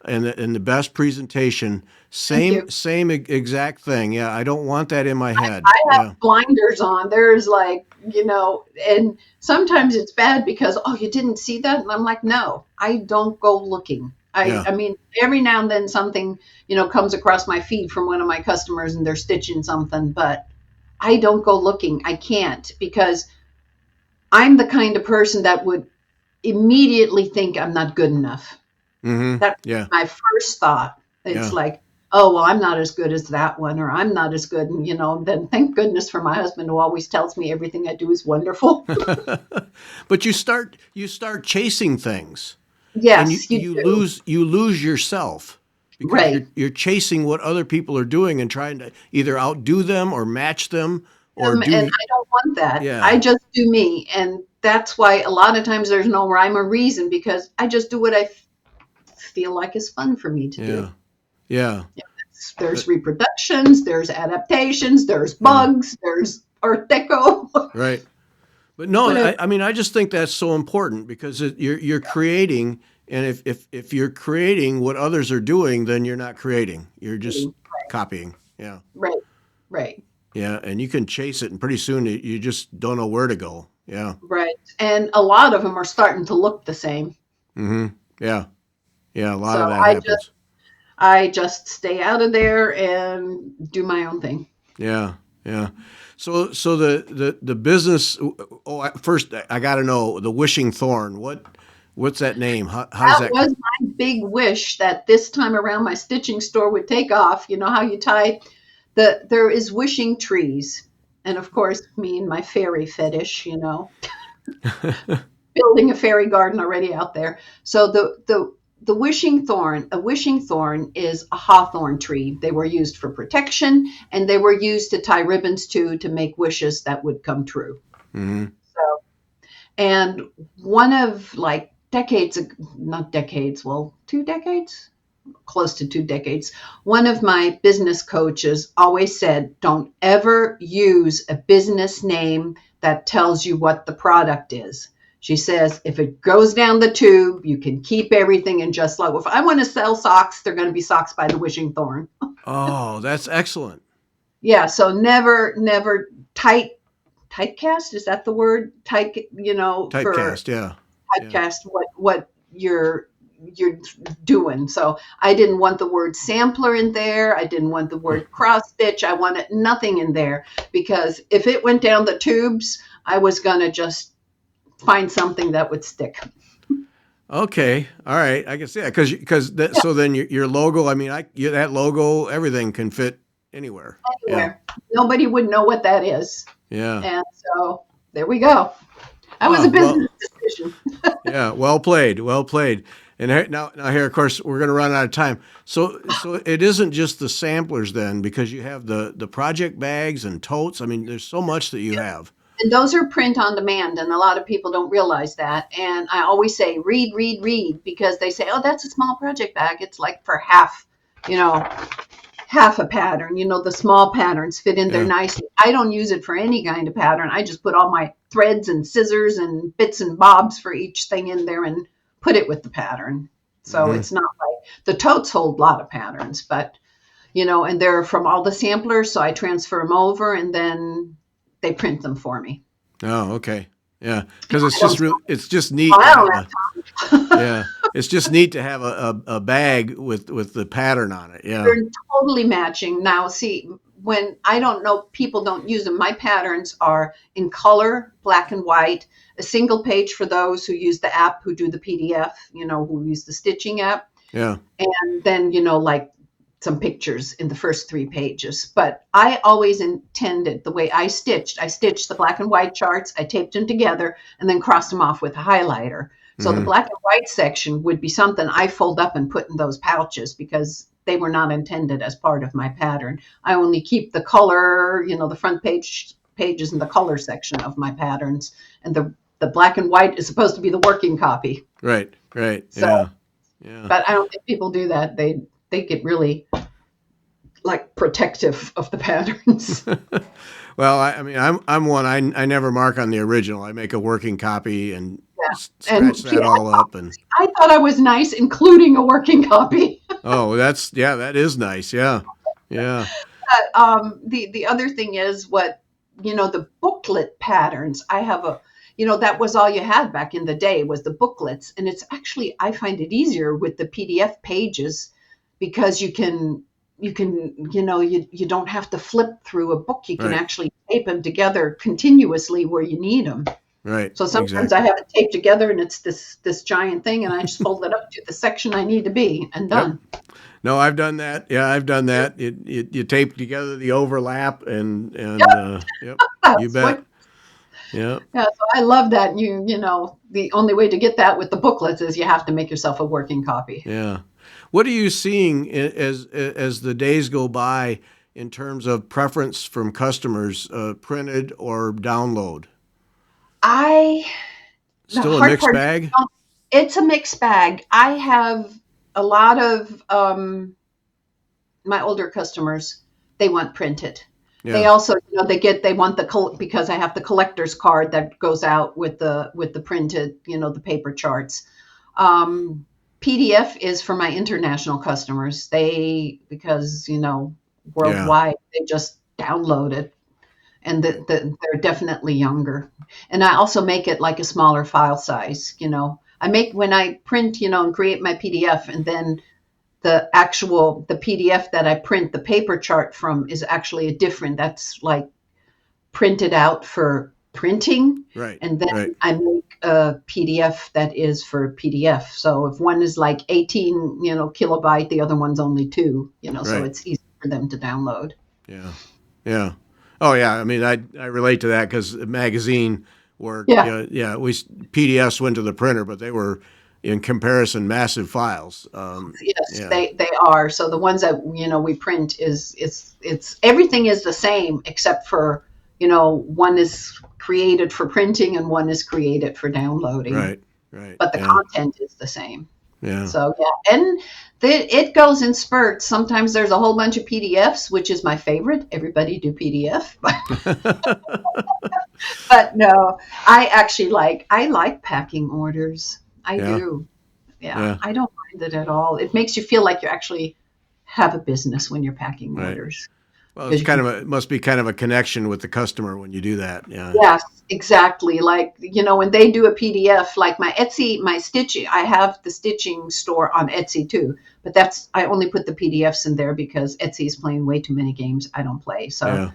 and the best presentation. Thank you. Same exact thing. Yeah, I don't want that in my head. I have Yeah, blinders on. There's like, and sometimes it's bad because, oh, you didn't see that? And I'm like, no, I don't go looking. yeah, I mean, every now and then something, comes across my feed from one of my customers and they're stitching something, but I don't go looking. I can't, because I'm the kind of person that would immediately think I'm not good enough. That's yeah, my first thought. It's yeah. like, oh, well, I'm not as good as that one, or I'm not as good. And, then thank goodness for my husband, who always tells me everything I do is wonderful. But you start chasing things, and Yes, you you do. lose yourself because Right. you're chasing what other people are doing and trying to either outdo them or match them or And do. I don't want that. I Yeah, just do me. And that's why a lot of times there's no rhyme or reason, because I just do what I feel like is fun for me to do. yeah, yeah, There's but reproductions, there's adaptations, there's yeah, bugs, there's Art Deco, right. But no, whatever. I mean, I just think that's so important because you're creating, and if you're creating what others are doing, then you're not creating. You're just copying. Yeah, Right, right, yeah, and you can chase it, and pretty soon you just don't know where to go. Yeah, right. And a lot of them are starting to look the same. yeah, yeah. A lot of So that happens. I just stay out of there and do my own thing. Yeah, yeah. So the business. Oh, first I got to know the wishing thorn. What's that name? How does That that? was my big wish, that this time around my stitching store would take off. You know how you tie there is wishing trees. And of course, me and my fairy fetish, building a fairy garden already out there. So the wishing thorn is a hawthorn tree. They were used for protection, and they were used to tie ribbons to make wishes that would come true. hmm So, and one of, like, not decades, well, 2 decades, close to 2 decades, one of my business coaches always said, don't ever use a business name that tells you what the product is. She says, if it goes down the tube, you can keep everything, and just like, if I want to sell socks, they're going to be socks by the wishing thorn. Oh, that's excellent. Yeah, so never typecast, is that the word? For Typecast. Yeah, yeah. typecast what you're doing. So I didn't want the word sampler in there. I didn't want the word cross stitch. I wanted nothing in there, because if it went down the tubes, I was gonna just find something that would stick. Okay. All right. I guess yeah. Because so then your logo. I mean, that logo, everything can fit anywhere. Yeah. Anywhere, nobody would know what that is. Yeah. And so there we go. That was a Oh well. business decision. Yeah. Well played. Well played. And now here, of course, we're going to run out of time. So it isn't just the samplers then, because you have the project bags and totes. I mean, there's so much that you have. And those are print on demand, and a lot of people don't realize that. And I always say, read, read, read, because they say, oh, that's a small project bag. It's like for you know, half a pattern. The small patterns fit in there Yeah. nicely. I don't use it for any kind of pattern. I just put all my threads and scissors and bits and bobs for each thing in there and put it with the pattern. So hmm it's not like the totes hold a lot of patterns, but and they're from all the samplers, so I transfer them over, and then they print them for me. Oh, okay. Yeah. Because I don't, it's just neat well, to I have don't a. have time. Yeah. it's just neat to have a bag with the pattern on it. Yeah. They're totally matching. Now, see, when I don't know, people don't use them. My patterns are in color, black and white, a single page for those who use the app, who do the PDF, who use the stitching app. Yeah. And then, like some pictures in the first 3 pages. But I always intended the way I stitched the black and white charts, I taped them together and then crossed them off with a highlighter. So the black and white section would be something I fold up and put in those pouches because they were not intended as part of my pattern. I only keep the color, the front pages in the color section of my patterns. And the black and white is supposed to be the working copy. Right. Right. So, yeah. Yeah. But I don't think people do that. They get really like protective of the patterns. Well, I mean, I'm one. I never mark on the original. I make a working copy and scratch that all up. And I thought I was nice, including a working copy. oh, that is nice. Yeah. Yeah. The other thing is the booklet patterns. I have that was all you had back in the day was the booklets. And it's actually, I find it easier with the PDF pages because you don't have to flip through a book. You can actually tape them together continuously where you need them. Right. So sometimes I have it taped together and it's this giant thing and I just fold it up to the section I need to be and done. Yep. No, I've done that. Yeah, I've done that. You tape together the overlap and yep, you bet. Yeah. Yeah, so I love that. The only way to get that with the booklets is you have to make yourself a working copy. Yeah. What are you seeing as the days go by in terms of preference from customers, printed or download? Still a mixed bag? It's a mixed bag. I have a lot of my older customers, they want printed. Yeah. They also, they want because I have the collector's card that goes out with the printed, the paper charts. PDF is for my international customers. Because worldwide, they just download it. And they're definitely younger. And I also make it like a smaller file size, when I print, and create my PDF, and then the PDF that I print the paper chart from is actually that's like printed out for printing. Right. And then I make a PDF that is for PDF. So if one is like 18, kilobyte, the other one's only 2, so it's easy for them to download. Yeah. Yeah. Oh yeah, I mean, I relate to that because magazine work. PDFs went to the printer, but they were in comparison massive files. Yes, they are. So the ones that we print it's everything is the same except for one is created for printing and one is created for downloading. Right. But the content is the same. Yeah. So and it goes in spurts. Sometimes there's a whole bunch of PDFs, which is my favorite. Everybody do PDF. But no, I like packing orders. I do. Yeah. I don't mind it at all. It makes you feel like you actually have a business when you're packing orders. Well, it must be kind of a connection with the customer when you do that. Yeah. Yes, exactly. Like, when they do a PDF, like my Etsy, my stitching, I have the stitching store on Etsy too, but I only put the PDFs in there because Etsy is playing way too many games I don't play. So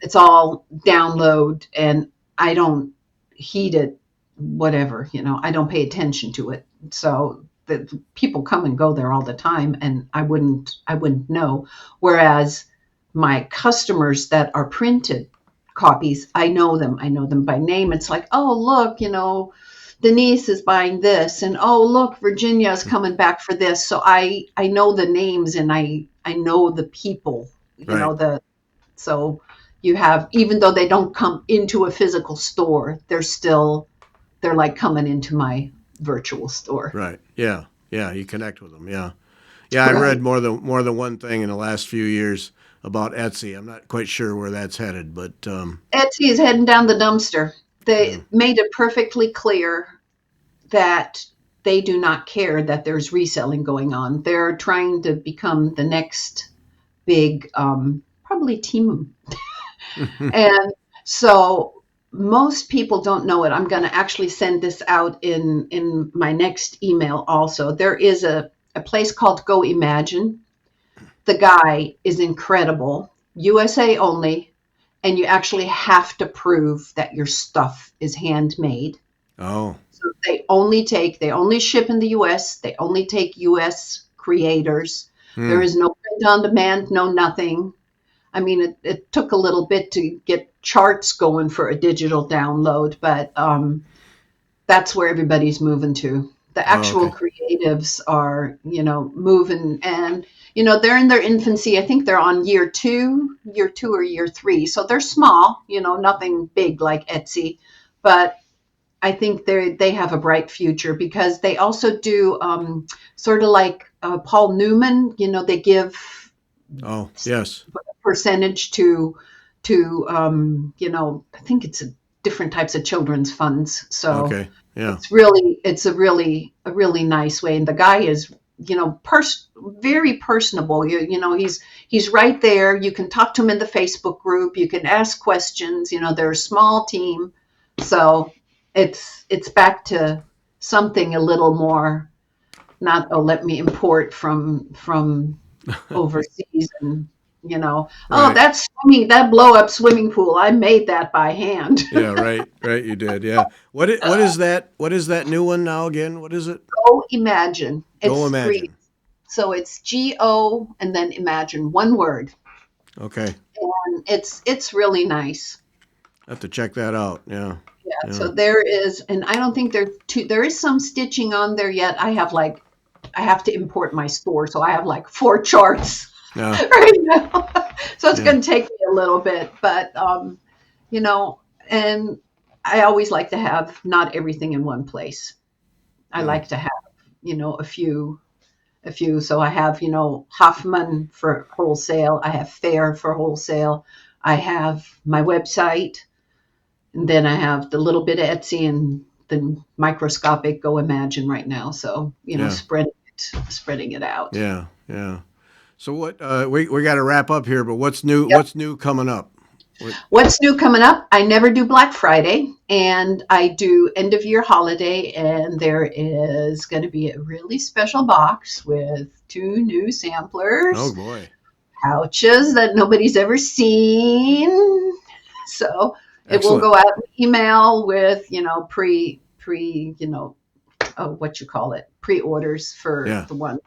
it's all download and I don't heed it, whatever, I don't pay attention to it. So the people come and go there all the time and I wouldn't know. Whereas my customers that are printed copies, I know them by name. It's like, oh, look, Denise is buying this. And oh, look, Virginia is coming back for this. So I know the names and I know the people, so you have, even though they don't come into a physical store, they're like coming into my virtual store. Right. Yeah. Yeah. You connect with them. Yeah. Yeah. I read more than one thing in the last few years about Etsy. I'm not quite sure where that's headed, but Etsy is heading down the dumpster. They made it perfectly clear that they do not care that there's reselling going on. They're trying to become the next big, probably Temu. And so most people don't know it. I'm going to actually send this out in my next email also. There is a place called Go Imagine. The guy is incredible, USA only, and you actually have to prove that your stuff is handmade. Oh. So they only ship in the US, they only take US creators. There is no print on demand, no nothing. I mean, it took a little bit to get charts going for a digital download, but that's where everybody's moving to. The actual Okay. creatives are, moving, and they're in their infancy. I think they're on year two or year three, so they're small. Nothing big like Etsy, but I think they have a bright future because they also do sort of like Paul Newman. They give Oh, yes. percentage to I think it's different types of children's funds. So Okay. Yeah. it's a really nice way. And the guy is very personable. He's right there. You can talk to him in the Facebook group. You can ask questions. They're a small team, so it's back to something a little more. Not let me import from overseas and Right. that blow up swimming pool, I made that by hand. Yeah, right. Right, you did. Yeah. What is that? What is that new one now again? What is it? Go Imagine. Go It's three. Imagine. So it's Go and then Imagine, one word. Okay. And it's really nice. I have to check that out. Yeah. Yeah. Yeah. So there is, and I don't think there is some stitching on there yet. I have to import my store, so I have like 4 charts Yeah. right now. So it's Yeah. going to take me a little bit, but and I always like to have not everything in one place. I Yeah. like to have, a few. So I have, Hoffman for wholesale. I have Fair for wholesale. I have my website, and then I have the little bit of Etsy and the microscopic Go Imagine right now. So, Yeah. spreading it out. Yeah. Yeah. So what we got to wrap up here, but what's new Yep. coming up? What, What's new coming up? I never do Black Friday, and I do end of year holiday, and there is going to be a really special box with 2 new oh samplers, boy. pouches that nobody's ever seen. So it will Excellent. go out in email with, what you call it, pre-orders for Yeah. the ones,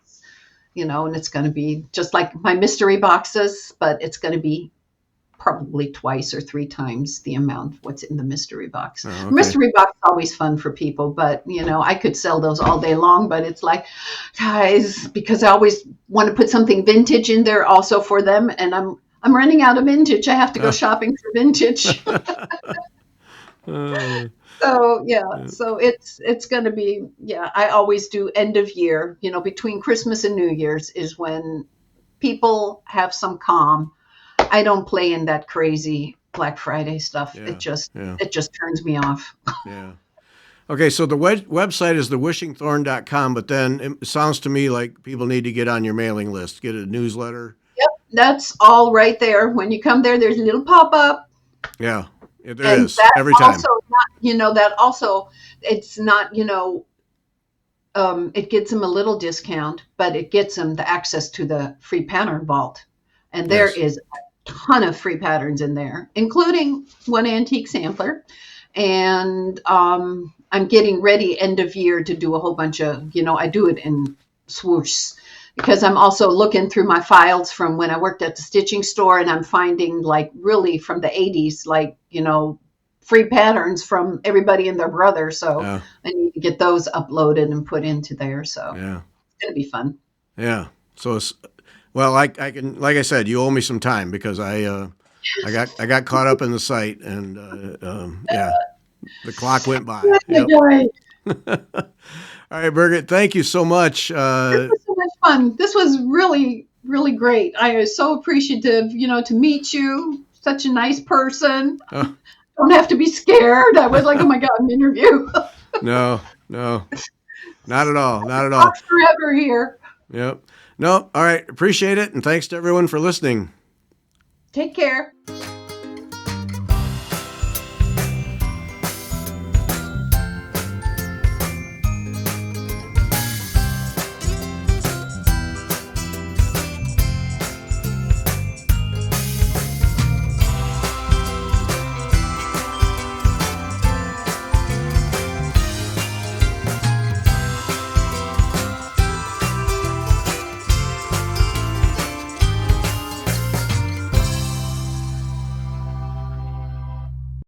and it's going to be just like my mystery boxes, but it's going to be probably twice or 3 times the amount what's in the mystery box. Oh, okay. Mystery box is always fun for people, but I could sell those all day long, but it's like, guys, because I always want to put something vintage in there also for them, and I'm running out of vintage. I have to go shopping for vintage. Uh, So yeah, so it's going to be, yeah, I always do end of year, between Christmas and New Year's is when people have some calm. I don't play in that crazy Black Friday stuff. yeah. Yeah. It just turns me off. Yeah. Okay, so the website is thewishingthorn.com, but then it sounds to me like people need to get on your mailing list, get a newsletter. Yep, that's all right there. When you come there, there's a little pop up, Yeah, there and is that every also time. not, that also it's not, it gets them a little discount, but it gets them the access to the free pattern vault, and there Yes. is a ton of free patterns in there, including one antique sampler. And I'm getting ready end of year to do a whole bunch of, I do it in swoosh because I'm also looking through my files from when I worked at the stitching store, and I'm finding like really from the 80s, like, free patterns from everybody and their brother. So Yeah. I need to get those uploaded and put into there. So Yeah. it's going to be fun. Yeah. So it's well, I can, like I said, you owe me some time because I got caught up in the site and yeah, the clock went by. Yep. All right, Birgit, thank you so much. This was so much fun. This was really, really great. I was so appreciative, to meet you. Such a nice person. Oh, Don't have to be scared. I was like, oh my God, an interview. no, no, not at all. Not at all. Talk forever here. Yep. No. All right. Appreciate it. And thanks to everyone for listening. Take care.